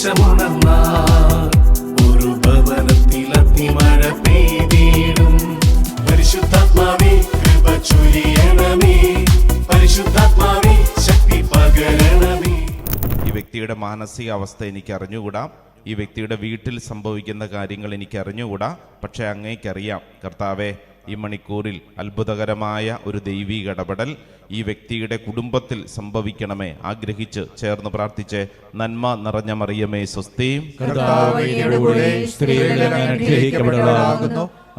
ദേശമുണർന്നാൽ ഒരു ഭവനത്തിൽ അഗ്നിമഴ പെയ്തിടും. പരിശുദ്ധാത്മാവേ കൃപ ചൊരിയണമേ, പരിശുദ്ധാത്മാവേ ശക്തി പകരണമേ. ഈ വ്യക്തിയുടെ മാനസിക അവസ്ഥ എനിക്ക് അറിഞ്ഞുകൂടാ, ഈ വ്യക്തിയുടെ വീട്ടിൽ സംഭവിക്കുന്ന കാര്യങ്ങൾ എനിക്ക് അറിഞ്ഞുകൂടാ. പക്ഷെ അങ്ങേക്കറിയാം കർത്താവേ, ഈ മണിക്കൂറിൽ അത്ഭുതകരമായ ഒരു ദൈവിക ഇടപെടൽ ഈ വ്യക്തിയുടെ കുടുംബത്തിൽ സംഭവിക്കണമേ. ആഗ്രഹിച്ച് ചേർന്ന് പ്രാർത്ഥിച്ച്. നന്മ നിറഞ്ഞ മറിയമേ സ്വസ്തി,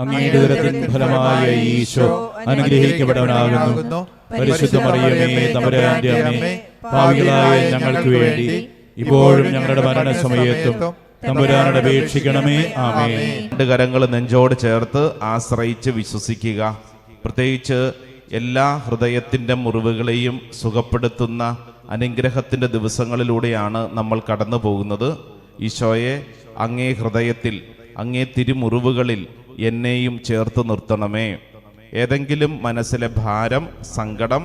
അങ്ങയുടെ ഉദരത്തിൻ ഫലമായ ഈശോ അനുഗ്രഹിക്കപ്പെട്ടവനാകുന്നു. പരിശുദ്ധ മറിയമേ തമ്പുരാന്റെ അമ്മേ, പാപികളായ ഞങ്ങൾക്ക് വേണ്ടി ഇപ്പോഴും ഞങ്ങളുടെ മരണസമയത്തും തമ്പുരാനോട് അപേക്ഷിക്കണമേ. ആമേൻ. രണ്ട് കരങ്ങൾ നെഞ്ചോട് ചേർത്ത് ആശ്രയിച്ച് വിശ്വസിക്കുക. പ്രത്യേകിച്ച് എല്ലാ ഹൃദയത്തിൻ്റെ മുറിവുകളെയും സുഖപ്പെടുത്തുന്ന അനുഗ്രഹത്തിൻ്റെ ദിവസങ്ങളിലൂടെയാണ് നമ്മൾ കടന്നു പോകുന്നത്. ഈശോയെ, അങ്ങേ ഹൃദയത്തിൽ, അങ്ങേ തിരുമുറിവുകളിൽ എന്നെയും ചേർത്ത് നിർത്തണമേ. ഏതെങ്കിലും മനസ്സിലെ ഭാരം, സങ്കടം,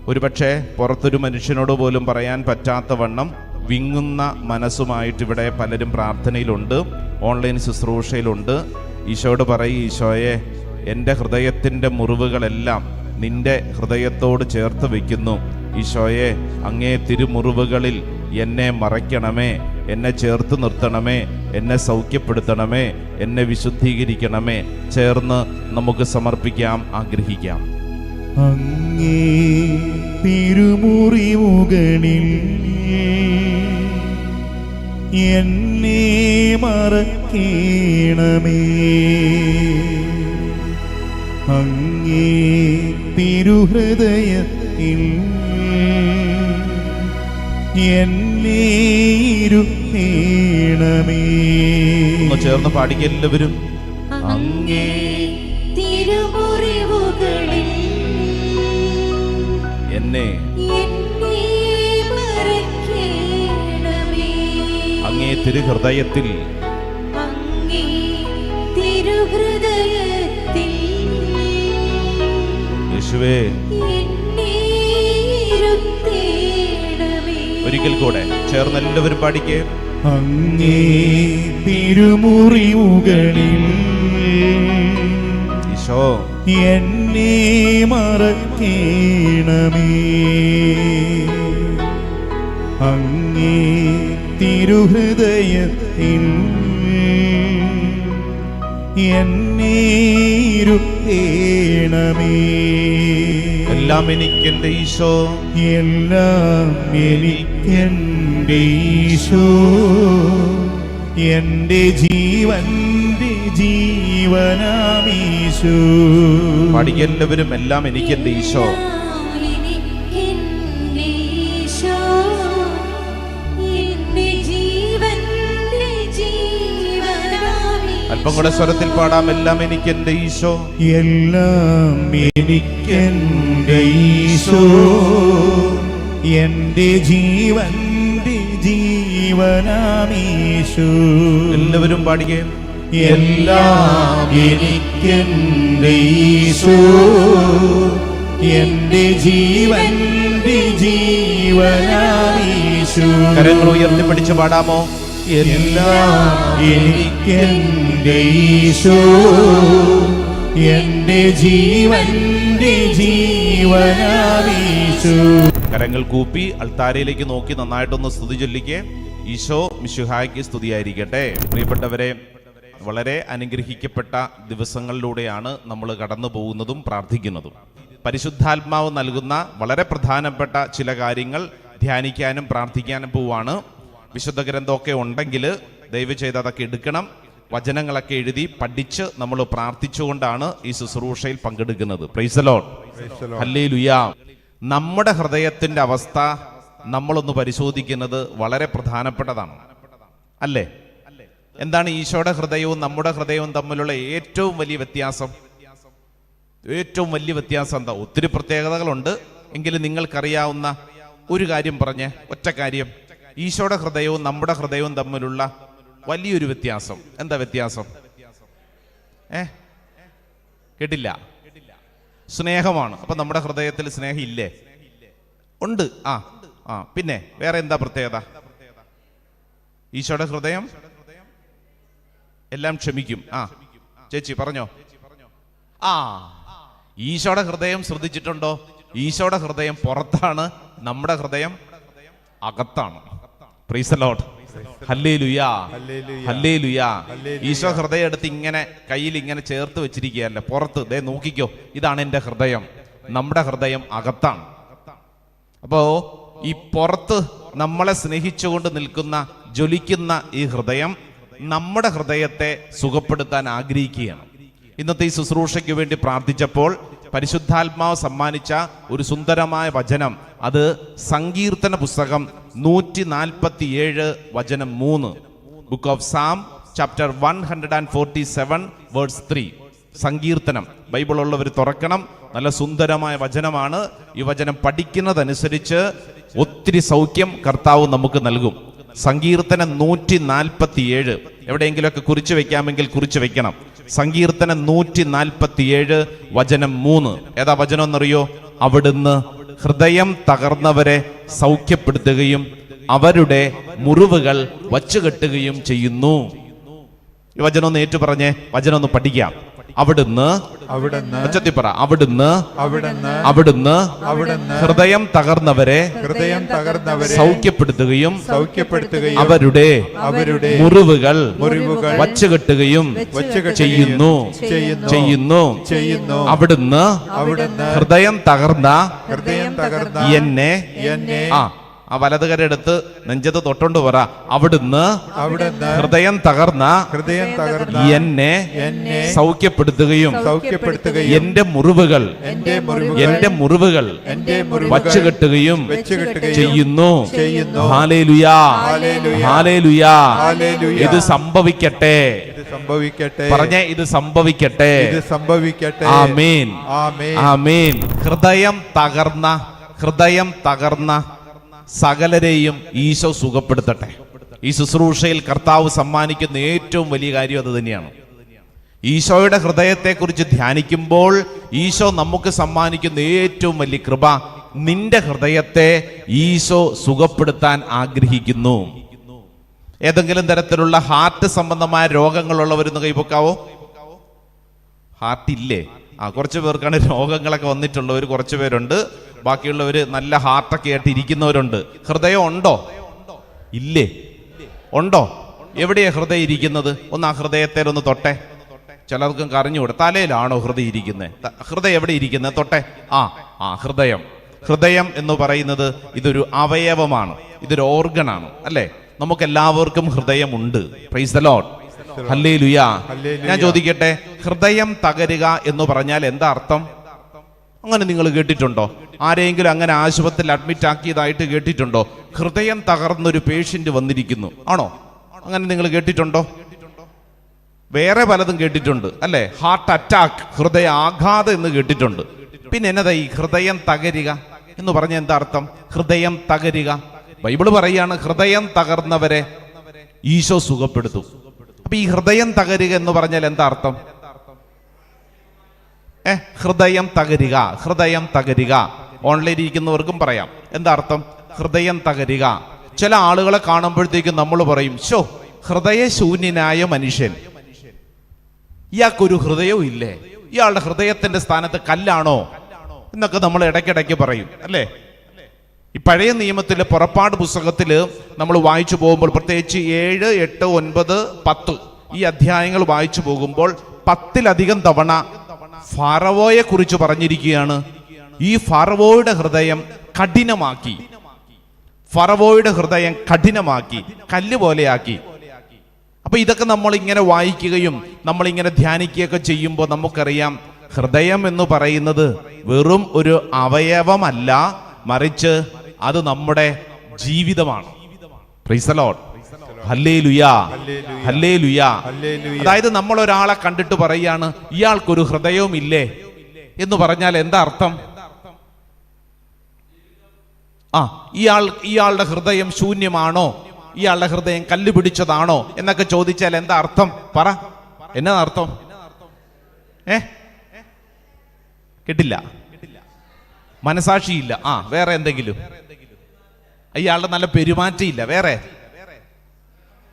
ഒരുപക്ഷെ പുറത്തൊരു മനുഷ്യനോട് പോലും പറയാൻ പറ്റാത്ത വണ്ണം വിങ്ങുന്ന മനസ്സുമായിട്ട് ഇവിടെ പലരും പ്രാർത്ഥനയിലുണ്ട്, ഓൺലൈൻ ശുശ്രൂഷയിലുണ്ട്. ഈശോയോട് പറയും, ഈശോയെ, എൻ്റെ ഹൃദയത്തിൻ്റെ മുറിവുകളെല്ലാം നിൻ്റെ ഹൃദയത്തോട് ചേർത്ത് വയ്ക്കുന്നു. ഈശോയെ, അങ്ങേ തിരുമുറിവുകളിൽ എന്നെ മറയ്ക്കണമേ, എന്നെ ചേർത്ത് നിർത്തണമേ, എന്നെ സൗഖ്യപ്പെടുത്തണമേ, എന്നെ വിശുദ്ധീകരിക്കണമേ. ചേർന്ന് നമുക്ക് സമർപ്പിക്കാം, ആഗ്രഹിക്കാം. അങ്ങേ തിരുമുറിവുകളിൽ എന്നെ മറക്കേണമേ, അങ്ങേ തിരുഹൃദയത്തിൽ എന്നെ ഇരുത്തേണമേ. ചേർന്ന് പാടിക്കുക എല്ലാവരും. അങ്ങേ തിരുമുറിവുകളിൽ എന്നെ മറക്കേണമേ, അങ്ങേ തിരുഹൃദയത്തിൽ അങ്ങേ തിരുഹൃദയത്തിൽ യേശുവേ എന്നെ ഇരുത്തേണമേ. ഒരിക്കൽ കൂടെ ചേർന്ന് എല്ലാവരും പാടിക്കേ. അങ്ങേ തിരുമുറിവുകളിൽ ഈശോ എന്നെ മറക്കേണമേ, അങ്ങേ തിരുഹൃദയത്തിൽ എന്നെ ഇരുത്തേണമേ. എല്ലാം എനിക്കെന്റെ ഈശോ, എല്ലാം എനിക്കെന്റെ ഈശോ, എന്റെ ജീവന്റെ ജീവനാമീശോ. പാടിക്കുക എല്ലാവരും. എല്ലാം എനിക്കെന്റെ ഈശോ, എനിക്കെന്റെ ഈശോ, എന്റെ ജീവന്റെ ജീവനാമീശോ. അല്പം കൂടെ സ്വരത്തിൽ പാടാം. എല്ലാം എനിക്കെന്റെ ഈശോ, എല്ലാം എനിക്കെന്റെ ഈശോ, എന്റെ ജീവന്റെ ജീവനാമീശോ. എല്ലാവരും പാടിക്കേ. എല്ലാം എനിക്കെന്റെ ഈശോ, എന്റെ ജീവന്റെ ജീവനാമീശോ. കരങ്ങൾ ഉയർത്തിപ്പിടിച്ച് പാടാമോ? എല്ലാം എനിക്കെന്റെ ഈശോ, എന്റെ ജീവന്റെ ജീവനാമീശോ. കരങ്ങൾ കൂപ്പി അൾത്താരയിലേക്ക് നോക്കി നന്നായിട്ടൊന്ന് സ്തുതി ചൊല്ലിക്കേ. ഈശോ മിശിഹായ്ക്ക് സ്തുതിയായിരിക്കട്ടെ. പ്രിയപ്പെട്ടവരെ, വളരെ അനുഗ്രഹിക്കപ്പെട്ട ദിവസങ്ങളിലൂടെയാണ് നമ്മൾ കടന്നു പോകുന്നതും പ്രാർത്ഥിക്കുന്നതും. പരിശുദ്ധാത്മാവ് നൽകുന്ന വളരെ പ്രധാനപ്പെട്ട ചില കാര്യങ്ങൾ ധ്യാനിക്കാനും പ്രാർത്ഥിക്കാനും പോവാണ്. വിശുദ്ധ ഗ്രന്ഥമൊക്കെ ഉണ്ടെങ്കിൽ ദയവ് ചെയ്ത് അതൊക്കെ എടുക്കണം. വചനങ്ങളൊക്കെ എഴുതി പഠിച്ച് നമ്മൾ പ്രാർത്ഥിച്ചുകൊണ്ടാണ് ഈ ശുശ്രൂഷയിൽ പങ്കെടുക്കുന്നത്. Price the Lord, hallelujah. നമ്മുടെ ഹൃദയത്തിൻ്റെ അവസ്ഥ നമ്മളൊന്ന് പരിശോധിക്കുന്നത് വളരെ പ്രധാനപ്പെട്ടതാണ്, അല്ലേ? എന്താണ് ഈശോയുടെ ഹൃദയവും നമ്മുടെ ഹൃദയവും തമ്മിലുള്ള ഏറ്റവും വലിയ വ്യത്യാസം? ഏറ്റവും വലിയ വ്യത്യാസം എന്താ? ഒത്തിരി പ്രത്യേകതകളുണ്ട്, എങ്കിലും നിങ്ങൾക്കറിയാവുന്ന ഒരു കാര്യം പറഞ്ഞ്, ഒറ്റ കാര്യം. ഈശോയുടെ ഹൃദയവും നമ്മുടെ ഹൃദയവും തമ്മിലുള്ള വലിയൊരു വ്യത്യാസം എന്താ? വ്യത്യാസം കേട്ടില്ല? സ്നേഹമാണ്. അപ്പൊ നമ്മുടെ ഹൃദയത്തിൽ സ്നേഹം ഇല്ലേ? ഉണ്ട്. പിന്നെ വേറെ എന്താ പ്രത്യേകത? ഈശോയുടെ ഹൃദയം എല്ലാം ക്ഷമിക്കും. ചേച്ചി പറഞ്ഞോ. ഈശോയുടെ ഹൃദയം ശ്രദ്ധിച്ചിട്ടുണ്ടോ? ഈശോയുടെ ഹൃദയം പുറത്താണ്, നമ്മുടെ ഹൃദയം അകത്താണ്. Praise the Lord. Hallelujah, hallelujah. ഈശോ ഹൃദയം എടുത്ത് ഇങ്ങനെ കയ്യിൽ ഇങ്ങനെ ചേർത്ത് വെച്ചിരിക്കുകയല്ല, പുറത്ത്. ദേ നോക്കിക്കോ, ഇതാണ് എൻ്റെ ഹൃദയം. നമ്മുടെ ഹൃദയം അകത്താണ്. അപ്പോ ഈ പുറത്ത് നമ്മളെ സ്നേഹിച്ചുകൊണ്ട് നിൽക്കുന്ന ജ്വലിക്കുന്ന ഈ ഹൃദയം നമ്മുടെ ഹൃദയത്തെ സുഖപ്പെടുത്താൻ ആഗ്രഹിക്കുകയാണ്. ഇന്നത്തെ ഈ ശുശ്രൂഷയ്ക്ക് വേണ്ടി പ്രാർത്ഥിച്ചപ്പോൾ പരിശുദ്ധാത്മാവ് സമ്മാനിച്ച ഒരു സുന്ദരമായ വചനം, അത് സങ്കീർത്തന പുസ്തകം 147 വചനം 3, book of Psalm chapter 147 verse 3. സങ്കീർത്തനം. ബൈബിൾ ഉള്ളവർ തുറക്കണം. നല്ല സുന്ദരമായ വചനമാണ്. ഈ വചനം പഠിക്കുന്നതനുസരിച്ച് ഒത്തിരി സൗഖ്യം കർത്താവ് നമുക്ക് നൽകും. സങ്കീർത്തനം 147 എവിടെയെങ്കിലുമൊക്കെ കുറിച്ച് വെക്കാമെങ്കിൽ കുറിച്ച് വെക്കണം. സങ്കീർത്തനം 147 വചനം 3. ഏതാ വചനം എന്നറിയോ? അവിടുന്ന് ഹൃദയം തകർന്നവരെ സൗഖ്യപ്പെടുത്തുകയും അവരുടെ മുറിവുകൾ വച്ചുകെട്ടുകയും ചെയ്യുന്നു. ഈ വചനം ഒന്ന് ഏറ്റു പറഞ്ഞേ, വചനം ഒന്ന് പഠിക്കാം. അവിടുന്ന് ഹൃദയം തകർന്നവരെ സൗഖ്യപ്പെടുത്തുകയും അവരുടെ മുറിവുകൾ വച്ചുകെട്ടുകയും ചെയ്യുന്നു. അവിടുന്ന് ഹൃദയം തകർന്ന എന്നെ ആ വലതുകരെടുത്ത് നെഞ്ചത്ത് തൊട്ടോണ്ട് പറ, അവിടുന്ന് ഹൃദയം തകർന്ന എന്നെ സൗഖ്യപ്പെടുത്തുകയും എന്റെ മുറിവുകൾ വച്ചുകെട്ടുകയും ചെയ്യുന്നു. ഹല്ലേലൂയാ, ഹല്ലേലൂയാ. ഇത് സംഭവിക്കട്ടെ. പറഞ്ഞേ, ഇത് സംഭവിക്കട്ടെ. ആമേൻ, ആമേൻ. ഹൃദയം തകർന്ന സകലരെയും ഈശോ സുഖപ്പെടുത്തട്ടെ. ഈ ശുശ്രൂഷയിൽ കർത്താവ് സമ്മാനിക്കുന്ന ഏറ്റവും വലിയ കാര്യം അത് തന്നെയാണ്. ഈശോയുടെ ഹൃദയത്തെക്കുറിച്ച് ധ്യാനിക്കുമ്പോൾ ഈശോ നമുക്ക് സമ്മാനിക്കുന്ന ഏറ്റവും വലിയ കൃപ, നിന്റെ ഹൃദയത്തെ ഈശോ സുഖപ്പെടുത്താൻ ആഗ്രഹിക്കുന്നു. ഏതെങ്കിലും തരത്തിലുള്ള ഹാർട്ട് സംബന്ധമായ രോഗങ്ങളുള്ളവരെന്ന് കൈപൊക്കാവോ? ഹാർട്ടില്ലേ? കുറച്ച് പേർക്കാണ് രോഗങ്ങളൊക്കെ വന്നിട്ടുള്ളവർ, കുറച്ച് പേരുണ്ട്. ബാക്കിയുള്ളവർ നല്ല ഹാർട്ടൊക്കെ ആയിട്ട് ഇരിക്കുന്നവരുണ്ട്. ഹൃദയം ഉണ്ടോ? ഇല്ലേ? ഉണ്ടോ? എവിടെയാ ഹൃദയം ഇരിക്കുന്നത്? ഒന്ന് ആ ഹൃദയത്തെ ഒന്ന് തൊട്ടെ. ചിലർക്കും കറിഞ്ഞുകൂടെ, തലയിലാണോ ഹൃദയം ഇരിക്കുന്നത്? ഹൃദയം എവിടെ ഇരിക്കുന്നത്? തൊട്ടെ. ഹൃദയം എന്ന് പറയുന്നത് ഇതൊരു അവയവമാണ്, ഇതൊരു ഓർഗനാണ്, അല്ലേ? നമുക്കെല്ലാവർക്കും ഹൃദയമുണ്ട്. Praise the Lord. ഹല്ലേലൂയാ. ഞാൻ ചോദിക്കട്ടെ, ഹൃദയം തകരുക എന്ന് പറഞ്ഞാൽ എന്താ അർത്ഥം? അങ്ങനെ നിങ്ങൾ കേട്ടിട്ടുണ്ടോ? ആരെങ്കിലും അങ്ങനെ ആശുപത്രിയിൽ അഡ്മിറ്റ് ആക്കിയതായിട്ട് കേട്ടിട്ടുണ്ടോ? ഹൃദയം തകർന്നൊരു പേഷ്യന്റ് വന്നിരിക്കുന്നു, ആണോ? അങ്ങനെ നിങ്ങൾ കേട്ടിട്ടുണ്ടോ? വേറെ പലതും കേട്ടിട്ടുണ്ട്, അല്ലേ? ഹാർട്ട് അറ്റാക്ക്, ഹൃദയ ആഘാതം എന്ന് കേട്ടിട്ടുണ്ട്. പിന്നെ എന്നതാ ഈ ഹൃദയം തകരുക എന്ന് പറഞ്ഞ എന്താ അർത്ഥം? ഹൃദയം തകരുക, ബൈബിള് പറയാണ്, ഹൃദയം തകർന്നവരെ ഈശോ സുഖപ്പെടുത്തും. അപ്പൊ ഈ ഹൃദയം തകരുക എന്ന് പറഞ്ഞാൽ എന്താ അർത്ഥം? ഹൃദയം തകരുക. ഓൺലൈനിൽ ഇരിക്കുന്നവർക്കും പറയാം എന്താ അർത്ഥം. ഹൃദയം തകരുക. ചില ആളുകളെ കാണുമ്പോഴത്തേക്കും നമ്മൾ പറയും, ശോ, ഹൃദയശൂന്യനായ മനുഷ്യൻ, ഇയാൾക്കൊരു ഹൃദയവും ഇല്ലേ, ഇയാളുടെ ഹൃദയത്തിന്റെ സ്ഥാനത്ത് കല്ലാണോ എന്നൊക്കെ നമ്മൾ ഇടയ്ക്കിടയ്ക്ക് പറയും, അല്ലേ? ഈ പഴയ നിയമത്തിലെ പുറപ്പാട് പുസ്തകത്തില് നമ്മൾ വായിച്ചു പോകുമ്പോൾ, പ്രത്യേകിച്ച് 7, 8, 9, 10 ഈ അധ്യായങ്ങൾ വായിച്ചു പോകുമ്പോൾ 10-ലധികം തവണ ഫറവോയെ കുറിച്ച് പറഞ്ഞിരിക്കുകയാണ്. ഈ ഫറവോയുടെ ഹൃദയം കഠിനമാക്കി, കല്ല് പോലെയാക്കി. അപ്പൊ ഇതൊക്കെ നമ്മൾ ഇങ്ങനെ വായിക്കുകയും നമ്മളിങ്ങനെ ധ്യാനിക്കുകയൊക്കെ ചെയ്യുമ്പോൾ നമുക്കറിയാം, ഹൃദയം എന്ന് പറയുന്നത് വെറും ഒരു അവയവമല്ല, മറിച്ച് അത് നമ്മുടെ ജീവിതമാണ്. Praise the Lord. Hallelujah, hallelujah. അതായത് നമ്മൾ ഒരാളെ കണ്ടിട്ട് പറയാണ്, ഇയാൾക്കൊരു ഹൃദയവും ഇല്ലേ എന്ന് പറഞ്ഞാൽ എന്താ അർത്ഥം? ഇയാളുടെ ഹൃദയം ശൂന്യമാണോ, ഇയാളുടെ ഹൃദയം കല്ല് പിടിച്ചതാണോ എന്നൊക്കെ ചോദിച്ചാൽ എന്താ അർത്ഥം? പറ, എന്നാ അർത്ഥം? കേട്ടില്ല? മനസാക്ഷിയില്ല. വേറെ എന്തെങ്കിലും? ഇയാളുടെ നല്ല പെരുമാറ്റമില്ല. വേറെ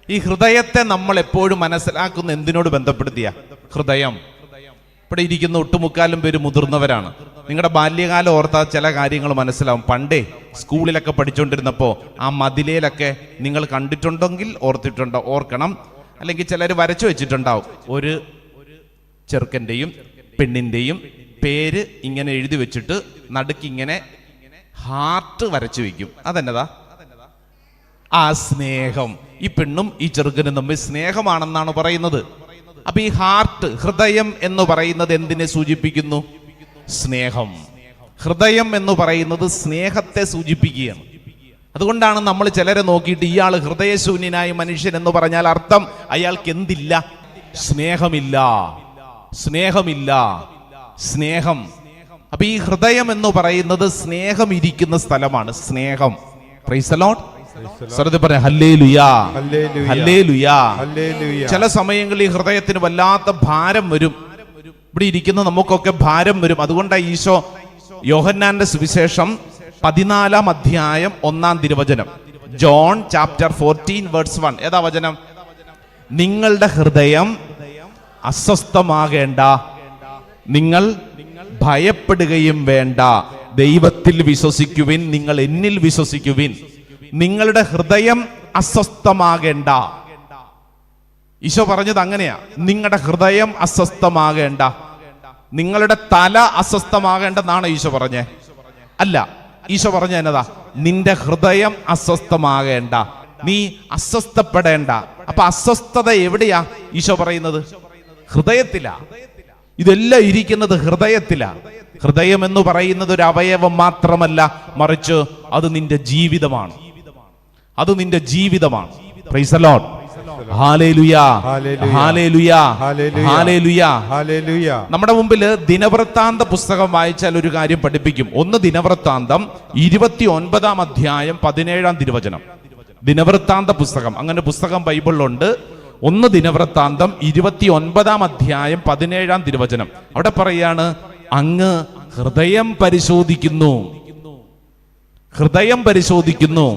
ഈ ഹൃദയത്തെ നമ്മൾ എപ്പോഴും മനസ്സിലാക്കുന്ന എന്തിനോട് ബന്ധപ്പെടുത്തിയ? ഹൃദയം. ഇവിടെ ഇരിക്കുന്ന ഒട്ടുമുക്കാലും പേര് മുതിർന്നവരാണ്. നിങ്ങളുടെ ബാല്യകാലം ഓർത്താൽ ചില കാര്യങ്ങൾ മനസ്സിലാവും. പണ്ടേ സ്കൂളിലൊക്കെ പഠിച്ചുകൊണ്ടിരുന്നപ്പോൾ ആ മതിലേലൊക്കെ നിങ്ങൾ കണ്ടിട്ടുണ്ടെങ്കിൽ ഓർക്കണം, അല്ലെങ്കിൽ ചിലർ വരച്ചു വെച്ചിട്ടുണ്ടാവും. ഒരു ചെറുക്കൻ്റെയും പെണ്ണിൻ്റെയും പേര് ഇങ്ങനെ എഴുതി വെച്ചിട്ട് നടുക്കിങ്ങനെ ഹാർട്ട് വരച്ചു വെക്കും. അതെന്നതാ? ആ സ്നേഹം. ഈ പെണ്ണും ഈ ചെറുക്കനും തമ്മിൽ സ്നേഹമാണെന്നാണ് പറയുന്നത്. അപ്പൊ ഈ ഹാർട്ട്, ഹൃദയം എന്ന് പറയുന്നത് എന്തിനെ സൂചിപ്പിക്കുന്നു? സ്നേഹം. ഹൃദയം എന്ന് പറയുന്നത് സ്നേഹത്തെ സൂചിപ്പിക്കുകയാണ്. അതുകൊണ്ടാണ് നമ്മൾ ചിലരെ നോക്കിയിട്ട് ഇയാൾ ഹൃദയശൂന്യനായ മനുഷ്യൻ എന്ന് പറഞ്ഞാൽ അർത്ഥം അയാൾക്ക് എന്തില്ല? സ്നേഹമില്ല. സ്നേഹമില്ല. സ്നേഹം. അപ്പൊ ഈ ഹൃദയം എന്ന് പറയുന്നത് സ്നേഹം ഇരിക്കുന്ന സ്ഥലമാണ്. സ്നേഹം. Price the Lord. സ്വരത്തിൽ പറയാം ഹല്ലേലൂയ, ഹല്ലേലൂയ. ചില സമയങ്ങളിൽ ഈ ഹൃദയത്തിന് വല്ലാത്ത ഭാരം വരും. ഇവിടെ ഇരിക്കുന്ന നമുക്കൊക്കെ ഭാരം വരും. അതുകൊണ്ടാണ് ഈശോ യോഹന്നാന്റെ സുവിശേഷം 14-ാം അധ്യായം 1-ാം തിരുവചനം, ജോൺ ചാപ്റ്റർ 14 വേഴ്സ് 1, ഏതാ വചനം? നിങ്ങളുടെ ഹൃദയം അസ്വസ്ഥമാകേണ്ട, നിങ്ങൾ ഭയപ്പെടുകയും വേണ്ട, ദൈവത്തിൽ വിശ്വസിക്കുവിൻ, നിങ്ങൾ എന്നിൽ വിശ്വസിക്കുവിൻ. നിങ്ങളുടെ ഹൃദയം അസ്വസ്ഥമാകേണ്ട. ഈശോ പറഞ്ഞത് അങ്ങനെയാ. നിങ്ങളുടെ ഹൃദയം അസ്വസ്ഥമാകേണ്ട. നിങ്ങളുടെ തല അസ്വസ്ഥമാകേണ്ടെന്നാണ് ഈശോ പറഞ്ഞേ? അല്ല, ഈശോ പറഞ്ഞ എന്നതാ? നിന്റെ ഹൃദയം അസ്വസ്ഥമാകേണ്ട, നീ അസ്വസ്ഥപ്പെടേണ്ട. അപ്പൊ അസ്വസ്ഥത എവിടെയാ ഈശോ പറയുന്നത്? ഹൃദയത്തിലാ. ഇതെല്ലാം ഇരിക്കുന്നത് ഹൃദയത്തിലാ. ഹൃദയം എന്ന് പറയുന്നത് ഒരു അവയവം മാത്രമല്ല, മറിച്ച് അത് നിന്റെ ജീവിതമാണ്. അത് നിന്റെ ജീവിതമാണ്. Praise the Lord. Hallelujah, hallelujah, hallelujah, hallelujah. നമ്മുടെ മുമ്പിൽ ദിനവൃത്താന്ത പുസ്തകം വായിച്ചാൽ ഒരു കാര്യം പഠിപ്പിക്കും. ഒന്ന് ദിനവൃത്താന്തം 29-ാം അധ്യായം 17-ാം തിരുവചനം. ദിനവൃത്താന്ത പുസ്തകം, അങ്ങനെ പുസ്തകം ബൈബിളിലുണ്ട്. ഒന്ന് ദിനവൃത്താന്തം 29-ാം അധ്യായം 17-ാം തിരുവചനം. അവിടെ പറയാണ്, അങ്ങ് ഹൃദയം പരിശോധിക്കുന്നു. ഹൃദയം പരിശോധിക്കുന്നു.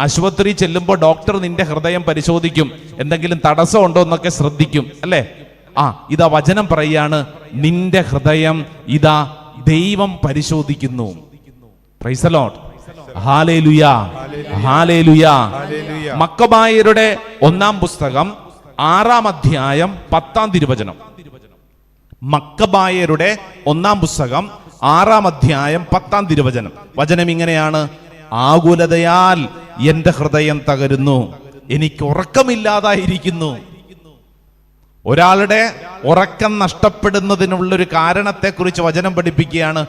ആശുപത്രി ചെല്ലുമ്പോൾ ഡോക്ടർ നിന്റെ ഹൃദയം പരിശോധിക്കും, എന്തെങ്കിലും തടസ്സം ഉണ്ടോ എന്നൊക്കെ ശ്രദ്ധിക്കും, അല്ലേ? ഇതാ വചനം പറയാണ്, നിന്റെ ഹൃദയം ഇതാ ദൈവം പരിശോധിക്കുന്നു. Praise the Lord. Hallelujah, hallelujah. മക്കബായരുടെ 1-ാം പുസ്തകം 6-ാം അധ്യായം 10-ാം തിരുവചനം. മക്കബായരുടെ 1-ാം പുസ്തകം 6-ാം അധ്യായം 10-ാം തിരുവചനം. വചനം ഇങ്ങനെയാണ്, ആകുലതയാൽ എന്റെ ഹൃദയം തകരുന്നു, എനിക്ക് ഉറക്കമില്ലാതായിരിക്കുന്നു. ഒരാളുടെ ഉറക്കം നഷ്ടപ്പെടുന്നതിനുള്ളൊരു കാരണത്തെക്കുറിച്ച് വചനം പഠിപ്പിക്കുകയാണ്.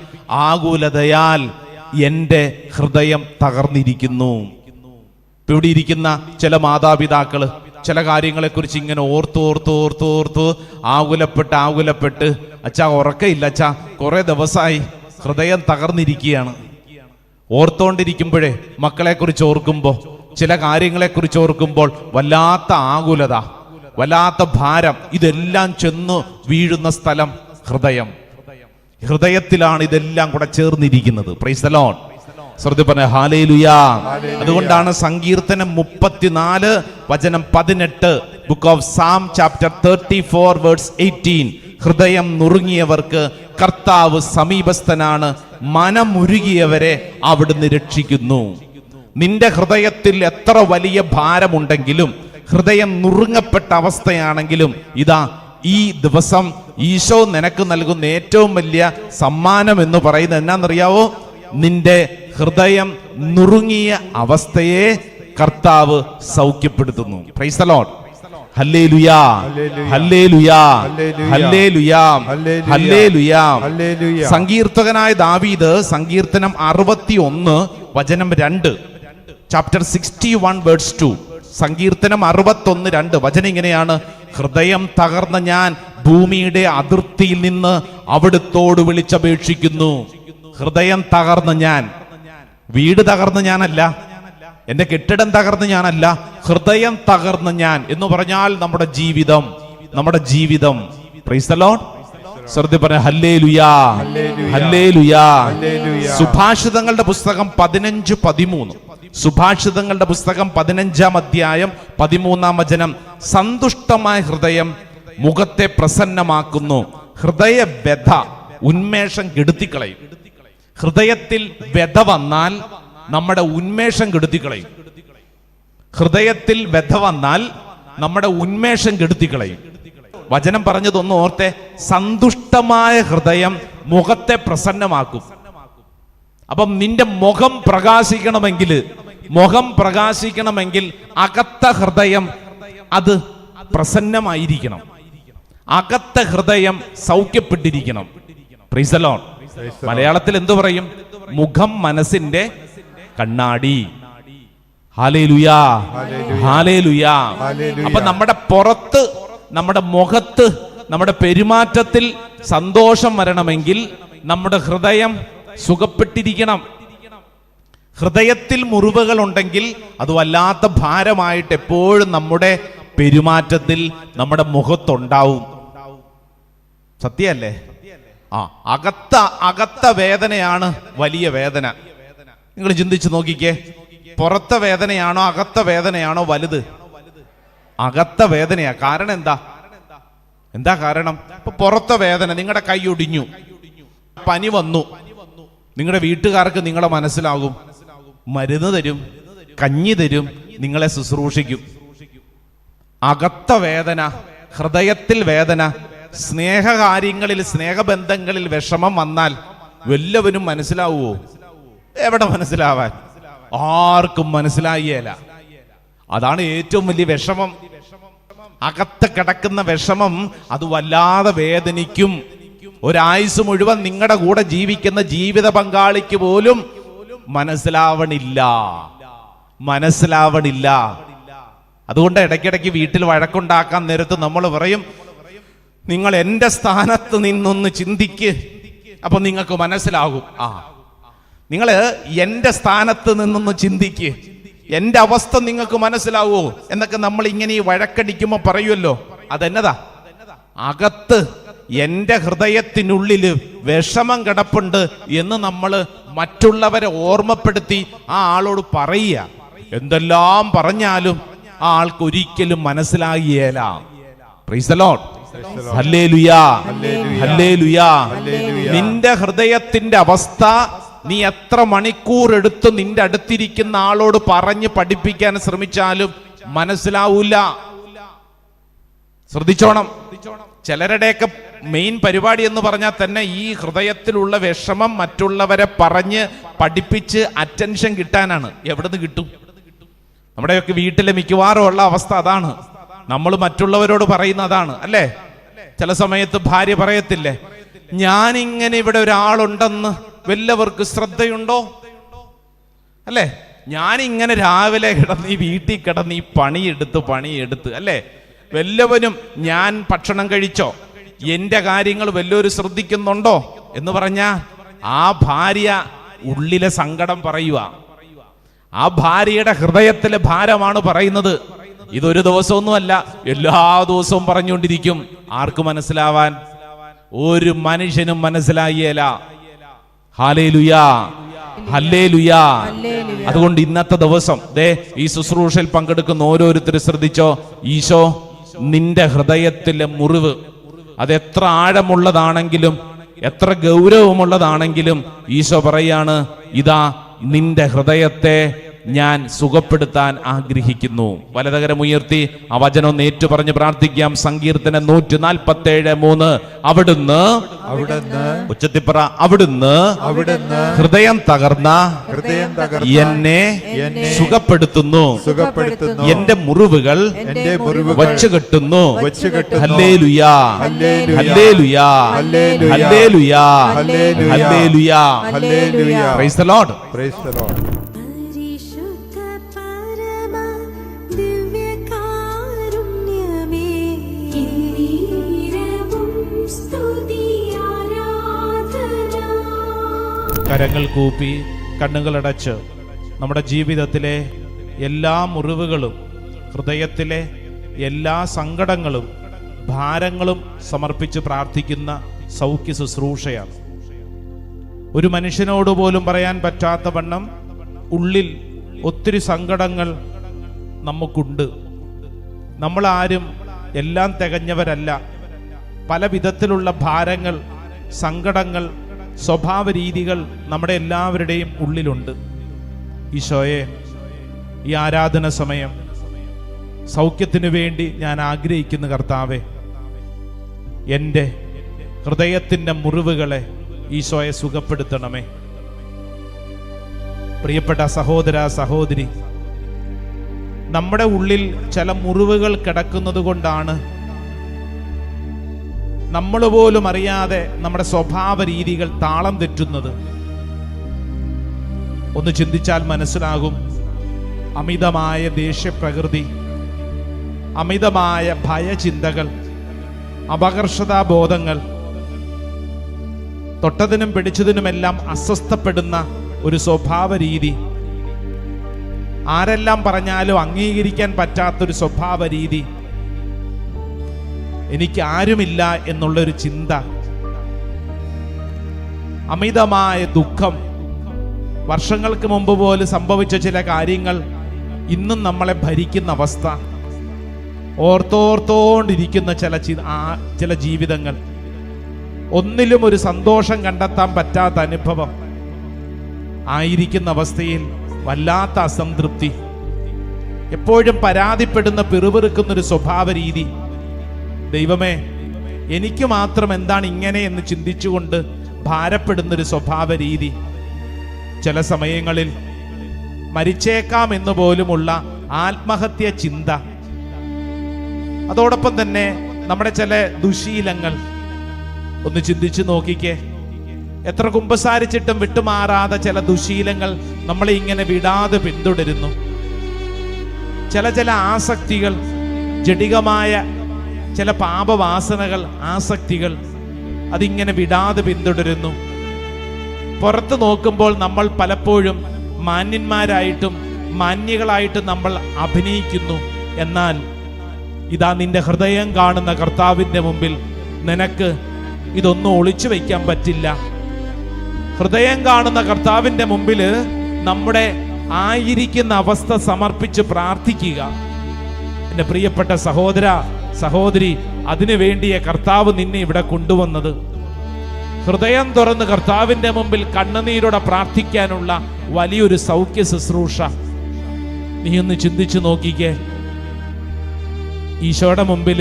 ആകുലതയാൽ എന്റെ ഹൃദയം തകർന്നിരിക്കുന്നു. ഇവിടെ ഇരിക്കുന്ന ചില മാതാപിതാക്കള് ചില കാര്യങ്ങളെക്കുറിച്ച് ഇങ്ങനെ ഓർത്ത് ആകുലപ്പെട്ട് അച്ഛാ ഉറക്കമില്ല അച്ഛാ, കുറെ ദിവസമായി ഹൃദയം തകർന്നിരിക്കുകയാണ്. ഓർത്തോണ്ടിരിക്കുമ്പോഴേ മക്കളെക്കുറിച്ച് ഓർക്കുമ്പോൾ, ചില കാര്യങ്ങളെക്കുറിച്ച് ഓർക്കുമ്പോൾ വല്ലാത്ത ആകുലത, വല്ലാത്ത ഭാരം, ഇതെല്ലാം ചെന്ന് വീഴുന്ന സ്ഥലം ഹൃദയം. ഹൃദയത്തിലാണ് ഇതെല്ലാം കൂടെ ചേർന്നിരിക്കുന്നത്. Price the Lord. ശ്രദ്ധ പറഞ്ഞ ഹല്ലേലൂയ. അതുകൊണ്ടാണ് സങ്കീർത്തനം 34 വചനം 18, book of Psalm chapter 34 verse 18, ഹൃദയം നുറുങ്ങിയവർക്ക് കർത്താവ് സമീപസ്ഥനാണ്, മനമുരുകിയവരെ അവിടുന്ന് രക്ഷിക്കുന്നു. നിന്റെ ഹൃദയത്തിൽ എത്ര വലിയ ഭാരമുണ്ടെങ്കിലും, ഹൃദയം നുറുങ്ങപ്പെട്ട അവസ്ഥയാണെങ്കിലും, ഇതാ ഈ ദിവസം ഈശോ നിനക്ക് നൽകുന്ന ഏറ്റവും വലിയ സമ്മാനം എന്ന് പറയുന്നത് എന്നാന്നറിയാവോ? നിന്റെ ഹൃദയം നുറുങ്ങിയ അവസ്ഥയെ കർത്താവ് സൗഖ്യപ്പെടുത്തുന്നു. Praise the Lord. Hallelujah, hallelujah, hallelujah, hallelujah. സങ്കീർത്തകനായ ദാവീദ് സങ്കീർത്തനം 61 വചനം 2, ചാപ്റ്റർ 61 വേഴ്സ് 2, സങ്കീർത്തനം 61:2 വചനം ഇങ്ങനെയാണ്, ഹൃദയം തകർന്ന ഞാൻ ഭൂമിയുടെ അതിർത്തിയിൽ നിന്ന് അവിടുത്തോട് വിളിച്ചപേക്ഷിക്കുന്നു. ഹൃദയം തകർന്ന ഞാൻ, വീട് തകർന്ന ഞാനല്ല, എന്റെ കെട്ടിടം തകർന്ന ഞാനല്ല, ഹൃദയം തകർന്ന ഞാൻ എന്ന് പറഞ്ഞാൽ നമ്മുടെ ജീവിതം, നമ്മുടെ ജീവിതം. Price the Lord. ശ്രദ്ധ പറഞ്ഞ ഹല്ലേലൂയ, ഹല്ലേലൂയ. സുഭാഷിതങ്ങളുടെ പുസ്തകം 15:13, സുഭാഷിതങ്ങളുടെ പുസ്തകം 15-ാം അധ്യായം 13-ാം വചനം, സന്തുഷ്ടമായ ഹൃദയം മുഖത്തെ പ്രസന്നമാക്കുന്നു, ഹൃദയ വ്യഥ ഉന്മേഷം കെടുത്തിക്കളയും. ഹൃദയത്തിൽ വ്യഥ വന്നാൽ നമ്മുടെ ഉന്മേഷം കെടുത്തിക്കളയും. ഹൃദയത്തിൽ വ്യഥ വന്നാൽ നമ്മുടെ ഉന്മേഷം കെടുത്തിക്കളയും. വചനം പറഞ്ഞതൊന്ന് ഓർത്തെ, സന്തുഷ്ടമായ ഹൃദയം മുഖത്തെ പ്രസന്നമാക്കും. അപ്പം നിന്റെ മുഖം പ്രകാശിക്കണമെങ്കിൽ അകത്ത ഹൃദയം അത് പ്രസന്നമായിരിക്കണം. അകത്ത ഹൃദയം സൗഖ്യപ്പെട്ടിരിക്കണം. Price the Lord. മലയാളത്തിൽ എന്തു പറയും? മുഖം മനസ്സിന്റെ കണ്ണാടി. ഹല്ലേലൂയാ, ഹല്ലേലൂയാ. അപ്പൊ നമ്മുടെ പുറത്ത്, നമ്മുടെ മുഖത്ത്, നമ്മുടെ പെരുമാറ്റത്തിൽ സന്തോഷം വരണമെങ്കിൽ നമ്മുടെ ഹൃദയം സുഖപ്പെട്ടിരിക്കണം. ഹൃദയത്തിൽ മുറിവുകൾ ഉണ്ടെങ്കിൽ അത് വല്ലാത്ത ഭാരമായിട്ട് എപ്പോഴും നമ്മുടെ പെരുമാറ്റത്തിൽ, നമ്മുടെ മുഖത്തുണ്ടാവും. സത്യമല്ലേ? അകത്ത വേദനയാണ് വലിയ വേദന. നിങ്ങൾ ചിന്തിച്ചു നോക്കിക്കേ, പുറത്തെ വേദനയാണോ അകത്ത വേദനയാണോ വലുത്? അകത്ത വേദനയാ. കാരണം എന്താ കാരണം? ഇപ്പൊ പുറത്തെ വേദന, നിങ്ങളുടെ കൈ ഒടിഞ്ഞു, പനി വന്നു, നിങ്ങളുടെ വീട്ടുകാർക്ക് നിങ്ങളെ മനസ്സിലാകും, മരുന്ന് തരും, കഞ്ഞി തരും, നിങ്ങളെ ശുശ്രൂഷിക്കും. അകത്ത വേദന, ഹൃദയത്തിൽ വേദന, സ്നേഹകാര്യങ്ങളിൽ, സ്നേഹബന്ധങ്ങളിൽ വിഷമം വന്നാൽ വല്ലവനും മനസ്സിലാവുമോ? എവിടെ മനസ്സിലാവാൻ? ആർക്കും മനസ്സിലായേല. അതാണ് ഏറ്റവും വലിയ വിഷമം. അകത്ത് കിടക്കുന്ന വിഷമം അത് വല്ലാതെ വേദനിക്കും. ഒരായുസ് മുഴുവൻ നിങ്ങളുടെ കൂടെ ജീവിക്കുന്ന ജീവിത പങ്കാളിക്ക് പോലും മനസ്സിലാവണില്ല. അതുകൊണ്ട് ഇടയ്ക്കിടയ്ക്ക് വീട്ടിൽ വഴക്കുണ്ടാക്കാൻ നേരത്ത് നമ്മൾ പറയും, നിങ്ങൾ എൻ്റെ സ്ഥാനത്ത് നിന്നൊന്ന് ചിന്തിക്ക്, അപ്പൊ നിങ്ങൾക്ക് മനസ്സിലാകും. നിങ്ങൾ എൻ്റെ സ്ഥാനത്ത് നിന്നൊന്ന് ചിന്തിക്ക്, എൻ്റെ അവസ്ഥ നിങ്ങൾക്ക് മനസ്സിലാവോ എന്നൊക്കെ നമ്മൾ ഇങ്ങനെ ഈ വഴക്കടിക്കുമ്പോൾ പറയുമല്ലോ. അതെന്നതാ? അകത്ത് എൻ്റെ ഹൃദയത്തിനുള്ളില് വിഷമം കിടപ്പുണ്ട് എന്ന് നമ്മൾ മറ്റുള്ളവരെ ഓർമ്മപ്പെടുത്തി ആ ആളോട് പറയുക. എന്തെല്ലാം പറഞ്ഞാലും ആ ആൾക്ക് ഒരിക്കലും മനസ്സിലാകിയേല. Praise the Lord. Hallelujah, hallelujah. നിന്റെ ഹൃദയത്തിന്റെ അവസ്ഥ നീ എത്ര മണിക്കൂർ എടുത്ത് നിന്റെ അടുത്തിരിക്കുന്ന ആളോട് പറഞ്ഞ് പഠിപ്പിക്കാൻ ശ്രമിച്ചാലും മനസ്സിലാവൂല. ശ്രദ്ധിച്ചോണം. ചിലരുടെയൊക്കെ മെയിൻ പരിപാടി എന്ന് പറഞ്ഞാൽ തന്നെ ഈ ഹൃദയത്തിലുള്ള വിഷമം മറ്റുള്ളവരെ പറഞ്ഞ് പഠിപ്പിച്ച് അറ്റൻഷൻ കിട്ടാനാണ്. എവിടുന്ന് കിട്ടും? നമ്മുടെയൊക്കെ വീട്ടിലെ മിക്കവാറും ഉള്ള അവസ്ഥ അതാണ്. നമ്മൾ മറ്റുള്ളവരോട് പറയുന്നതാണ്, അല്ലേ? ചില സമയത്ത് ഭാര്യ പറയത്തില്ലേ, ഞാനിങ്ങനെ ഇവിടെ ഒരാളുണ്ടെന്ന് വല്ലവർക്ക് ശ്രദ്ധയുണ്ടോ? അല്ലേ? ഞാനിങ്ങനെ രാവിലെ കിടന്ന് ഈ വീട്ടിൽ കിടന്ന് ഈ പണിയെടുത്ത് അല്ലേ, വല്ലവനും ഞാൻ ഭക്ഷണം കഴിച്ചോ, എന്റെ കാര്യങ്ങൾ വല്ലവരും ശ്രദ്ധിക്കുന്നുണ്ടോ എന്ന് പറഞ്ഞാ ആ ഭാര്യ ഉള്ളിലെ സങ്കടം പറയുക. ആ ഭാര്യയുടെ ഹൃദയത്തിലെ ഭാരമാണ് പറയുന്നത്. ഇതൊരു ദിവസമൊന്നുമല്ല, എല്ലാ ദിവസവും പറഞ്ഞുകൊണ്ടിരിക്കും. ആർക്ക് മനസ്സിലാവാൻ? ഒരു മനുഷ്യനും മനസ്സിലായേല. ഹല്ലേലൂയാ, ഹല്ലേലൂയാ. അതുകൊണ്ട് ഇന്നത്തെ ദിവസം ഈ ശുശ്രൂഷയിൽ പങ്കെടുക്കുന്ന ഓരോരുത്തരും ശ്രദ്ധിച്ചോ, ഈശോ നിന്റെ ഹൃദയത്തിലെ മുറിവ് അതെത്ര ആഴമുള്ളതാണെങ്കിലും എത്ര ഗൗരവമുള്ളതാണെങ്കിലും ഈശോ പറയാണ്, ഇതാ നിന്റെ ഹൃദയത്തെ ഞാൻ സുഖപ്പെടുത്താൻ ആഗ്രഹിക്കുന്നു. വലതുകരമുയർത്തി ആ വചനം ഒന്ന് ഏറ്റുപറഞ്ഞ് പ്രാർത്ഥിക്കാം. സങ്കീർത്തനം 147:3. അവിടുന്ന് ഉച്ചത്തിപ്പറ, അവിടുന്ന് ഹൃദയം തകർന്ന എന്നെ സുഖപ്പെടുത്തുന്നു, എന്റെ മുറിവുകൾ വച്ചുകെട്ടുന്നു. Hallelujah, hallelujah, hallelujah, hallelujah. Praise the Lord. Praise the Lord. കരങ്ങൾ കൂപ്പി കണ്ണുകളടച്ച് നമ്മുടെ ജീവിതത്തിലെ എല്ലാ മുറിവുകളും, ഹൃദയത്തിലെ എല്ലാ സങ്കടങ്ങളും, ഭാരങ്ങളും സമർപ്പിച്ച് പ്രാർത്ഥിക്കുന്ന സൗഖ്യ ശുശ്രൂഷയാണ്. ഒരു മനുഷ്യനോട് പോലും പറയാൻ പറ്റാത്ത വണ്ണം ഉള്ളിൽ ഒത്തിരി സങ്കടങ്ങൾ നമുക്കുണ്ട്. നമ്മളാരും എല്ലാം തികഞ്ഞവരല്ല. പല വിധത്തിലുള്ള ഭാരങ്ങൾ, സങ്കടങ്ങൾ, സ്വഭാവ രീതികൾ നമ്മുടെ എല്ലാവരുടെയും ഉള്ളിലുണ്ട്. ഈശോയെ, ഈ ആരാധന സമയം സൗഖ്യത്തിനു വേണ്ടി ഞാൻ ആഗ്രഹിക്കുന്ന കർത്താവെ, എൻ്റെ ഹൃദയത്തിൻ്റെ മുറിവുകളെ ഈശോയെ സുഖപ്പെടുത്തണമേ. പ്രിയപ്പെട്ട സഹോദര സഹോദരി, നമ്മുടെ ഉള്ളിൽ ചില മുറിവുകൾ കിടക്കുന്നത് കൊണ്ടാണ് നമ്മൾ പോലും അറിയാതെ നമ്മുടെ സ്വഭാവ രീതികൾ താളം തെറ്റുന്നത്. ഒന്ന് ചിന്തിച്ചാൽ മനസ്സിലാകും. അമിതമായ ദേഷ്യപ്രകൃതി, അമിതമായ ഭയചിന്തകൾ, അപകർഷതാബോധങ്ങൾ, തൊട്ടതിനും പിടിച്ചതിനുമെല്ലാം അസ്വസ്ഥപ്പെടുന്ന ഒരു സ്വഭാവ രീതി, ആരെല്ലാം പറഞ്ഞാലും അംഗീകരിക്കാൻ പറ്റാത്തൊരു സ്വഭാവ രീതി, എനിക്ക് ആരുമില്ല എന്നുള്ളൊരു ചിന്ത, അമിതമായ ദുഃഖം, വർഷങ്ങൾക്ക് മുമ്പ് പോലും സംഭവിച്ച ചില കാര്യങ്ങൾ ഇന്നും നമ്മളെ ഭരിക്കുന്ന അവസ്ഥ, ഓർത്തോർത്തോണ്ടിരിക്കുന്ന ചില ജീവിതങ്ങൾ, ഒന്നിലും ഒരു സന്തോഷം കണ്ടെത്താൻ പറ്റാത്ത അനുഭവം ആയിരിക്കുന്ന അവസ്ഥയിൽ വല്ലാത്ത അസംതൃപ്തി, എപ്പോഴും പരാതിപ്പെടുന്ന പിറുപിറുക്കുന്നൊരു സ്വഭാവ രീതി. ദൈവമേ, എനിക്ക് മാത്രം എന്താണ് ഇങ്ങനെ എന്ന് ചിന്തിച്ചുകൊണ്ട് ഭാരപ്പെടുന്നൊരു സ്വഭാവ രീതി, ചില സമയങ്ങളിൽ മരിച്ചേക്കാം എന്ന് പോലുമുള്ള ആത്മഹത്യ ചിന്ത, അതോടൊപ്പം തന്നെ നമ്മുടെ ചില ദുശീലങ്ങൾ. ഒന്ന് ചിന്തിച്ചു നോക്കിക്കേ, എത്ര കുമ്പസാരിച്ചിട്ടും വിട്ടുമാറാതെ ചില ദുശീലങ്ങൾ നമ്മളെ ഇങ്ങനെ വിടാതെ പിന്തുടരുന്നു. ചില ആസക്തികൾ, ജഡികമായ ചില പാപവാസനകൾ, ആസക്തികൾ അതിങ്ങനെ വിടാതെ പിന്തുടരുന്നു. പുറത്ത് നോക്കുമ്പോൾ നമ്മൾ പലപ്പോഴും മാന്യന്മാരായിട്ടും മാന്യകളായിട്ടും നമ്മൾ അഭിനയിക്കുന്നു. എന്നാൽ ഇതാ നിന്റെ ഹൃദയം കാണുന്ന കർത്താവിൻ്റെ മുമ്പിൽ നിനക്ക് ഇതൊന്നും ഒളിച്ചു വയ്ക്കാൻ പറ്റില്ല. ഹൃദയം കാണുന്ന കർത്താവിൻ്റെ മുമ്പിൽ നമ്മുടെ ആയിരിക്കുന്ന അവസ്ഥ സമർപ്പിച്ച് പ്രാർത്ഥിക്കുക. എൻ്റെ പ്രിയപ്പെട്ട സഹോദര സഹോദരി, അതിനു വേണ്ടിയ കർത്താവ് നിന്നെ ഇവിടെ കൊണ്ടുവന്നത്. ഹൃദയം തുറന്ന് കർത്താവിൻ്റെ മുമ്പിൽ കണ്ണുനീരോടെ പ്രാർത്ഥിക്കാനുള്ള വലിയൊരു സൗഖ്യ ശുശ്രൂഷ. നീ ഒന്ന് ചിന്തിച്ചു നോക്കിക്കേ, ഈശോയുടെ മുമ്പിൽ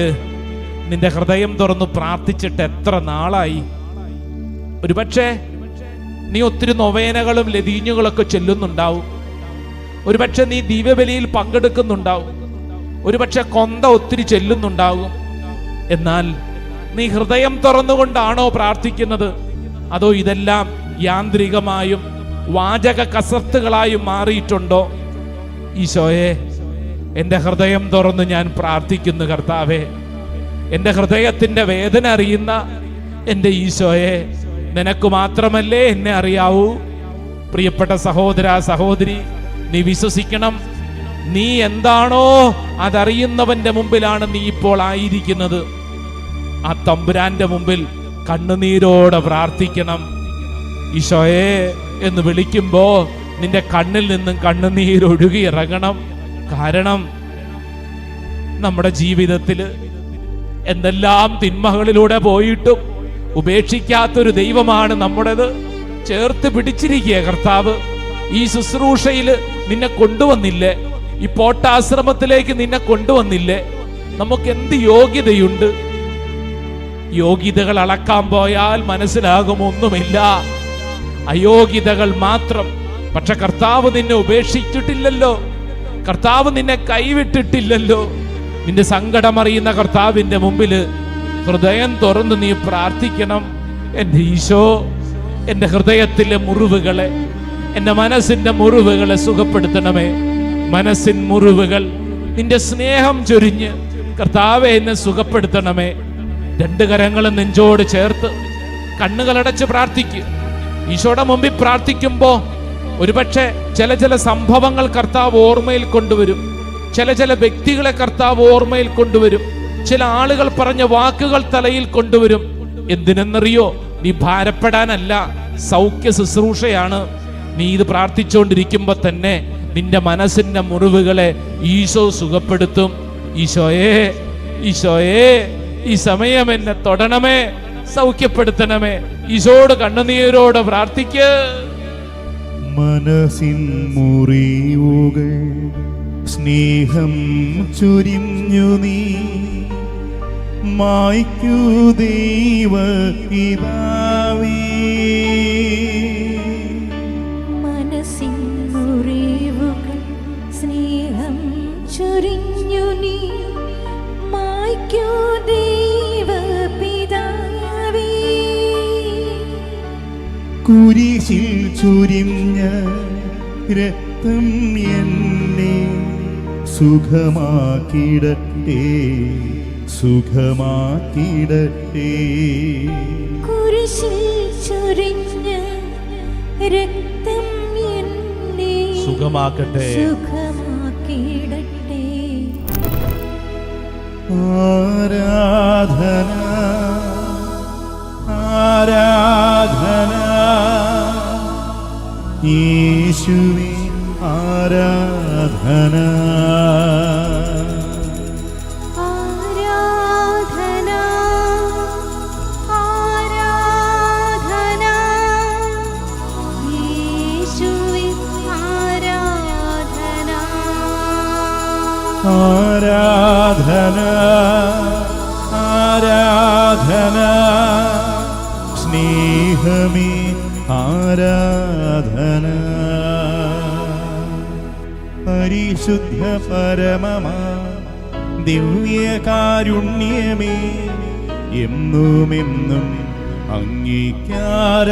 നിന്റെ ഹൃദയം തുറന്ന് പ്രാർത്ഥിച്ചിട്ട് എത്ര നാളായി? ഒരുപക്ഷെ നീ ഒത്തിരി നൊവേനകളും ലതീഞ്ഞുകളൊക്കെ ചൊല്ലുന്നുണ്ടാവും. ഒരുപക്ഷെ നീ ദിവ്യബലിയിൽ പങ്കെടുക്കുന്നുണ്ടാവും. ഒരുപക്ഷെ കൊന്ത ഒത്തിരി ചെല്ലുന്നുണ്ടാകും. എന്നാൽ നീ ഹൃദയം തുറന്നുകൊണ്ടാണോ പ്രാർത്ഥിക്കുന്നത്? അതോ ഇതെല്ലാം യാന്ത്രികമായും വാചക കസർത്തുകളായും മാറിയിട്ടുണ്ടോ? ഈശോയെ, എൻ്റെ ഹൃദയം തുറന്ന് ഞാൻ പ്രാർത്ഥിക്കുന്നു കർത്താവേ. എൻ്റെ ഹൃദയത്തിൻ്റെ വേദന അറിയുന്ന എൻ്റെ ഈശോയെ, നിനക്ക് മാത്രമല്ലേ എന്നെ അറിയാവൂ. പ്രിയപ്പെട്ട സഹോദര സഹോദരി, നീ വിശ്വസിക്കണം, നീ എന്താണോ അതറിയുന്നവന്റെ മുമ്പിലാണ് നീ ഇപ്പോൾ ആയിരിക്കുന്നത്. ആ തമ്പുരാന്റെ മുമ്പിൽ കണ്ണുനീരോടെ പ്രാർത്ഥിക്കണം. ഈശോയെ എന്ന് വിളിക്കുമ്പോ നിന്റെ കണ്ണിൽ നിന്നും കണ്ണുനീരൊഴുകി ഇറങ്ങണം. കാരണം നമ്മുടെ ജീവിതത്തിൽ എന്തെല്ലാം തിന്മകളിലൂടെ പോയിട്ടും ഉപേക്ഷിക്കാത്തൊരു ദൈവമാണ് നമ്മുടേത്. ചേർത്ത് പിടിച്ചിരിക്കുക കർത്താവ്. ഈ ശുശ്രൂഷയിൽ നിന്നെ കൊണ്ടുവന്നില്ലേ? ഈ പോട്ടാശ്രമത്തിലേക്ക് നിന്നെ കൊണ്ടുവന്നില്ലേ? നമുക്ക് എന്ത് യോഗ്യതയുണ്ട്? യോഗ്യതകൾ അളക്കാൻ പോയാൽ മനസ്സിലാകും ഒന്നുമില്ല, അയോഗ്യതകൾ മാത്രം. പക്ഷെ കർത്താവ് നിന്നെ ഉപേക്ഷിച്ചിട്ടില്ലല്ലോ, കർത്താവ് നിന്നെ കൈവിട്ടിട്ടില്ലല്ലോ. നിന്റെ സങ്കടമറിയുന്ന കർത്താവിന്റെ മുമ്പില് ഹൃദയം തുറന്ന് നീ പ്രാർത്ഥിക്കണം. എൻ്റെ ഈശോ, എൻ്റെ ഹൃദയത്തിലെ മുറിവുകളെ, എൻ്റെ മനസ്സിൻ്റെ മുറിവുകളെ സുഖപ്പെടുത്തണമേ. മനസ്സിൻ മുറിവുകൾ നിന്റെ സ്നേഹം ചൊരിഞ്ഞ് കർത്താവെ എന്നെ സുഖപ്പെടുത്തണമേ. രണ്ട് കരങ്ങളും നെഞ്ചോട് ചേർത്ത് കണ്ണുകളടച്ച് പ്രാർത്ഥിക്കുക. ഈശോയുടെ മുമ്പിൽ പ്രാർത്ഥിക്കുമ്പോ ഒരുപക്ഷെ ചില സംഭവങ്ങൾ കർത്താവ് ഓർമ്മയിൽ കൊണ്ടുവരും. ചില വ്യക്തികളെ കർത്താവ് ഓർമ്മയിൽ കൊണ്ടുവരും. ചില ആളുകൾ പറഞ്ഞ വാക്കുകൾ തലയിൽ കൊണ്ടുവരും. എന്തിനെന്നറിയോ? നീ ഭാരപ്പെടാനല്ല, സൗഖ്യ ശുശ്രൂഷയാണ്. നീ ഇത് പ്രാർത്ഥിച്ചുകൊണ്ടിരിക്കുമ്പോ തന്നെ നിന്റെ മനസ്സിന്റെ മുറിവുകളെ ഈശോ സുഖപ്പെടുത്തും. ഈശോയെ, ഈശോയെ, ഈ സമയം എന്നെ തൊടണമേ, സൗഖ്യപ്പെടുത്തണമേ. ഈശോട് കണ്ണുനീരോടെ പ്രാർത്ഥിക്ക്. മനസ്സിൻ മുറിവുകൾ സ്നേഹം ചൊരിഞ്ഞു നീ മായ്ക്കൂ ദൈവപിതാവേ. മനസ്സിൻ മുറിവുകൾ സ്നേഹം ചൊരിഞ്ഞു നീ മായ്ക്കൂ ദൈവപിതാവേ. കുരിശിൽ ചൊരിഞ്ഞ രക്തം എന്നെ സുഖമാക്കിടട്ടെ, സുഖമാക്കിടട്ടെ. കുരിശിൽ ചൊരിഞ്ഞ രക്തം എന്നെ സുഖമാക്കട്ടെ. സുഖമാക്കിടട്ടെ. ആരാധന, ആരാധന യേശുവേ, ആരാധന. ആരാധന, ആരാധന യേശുവേ, ആരാധന. ആരാധന, ആരാധന സ്നേഹമേ, ആരാധന. പരിശുദ്ധ പരമമാ ദിവ്യകാരുണ്യമേ, എന്നുമെന്നും അങ്ങേയ്ക്കാരാധന.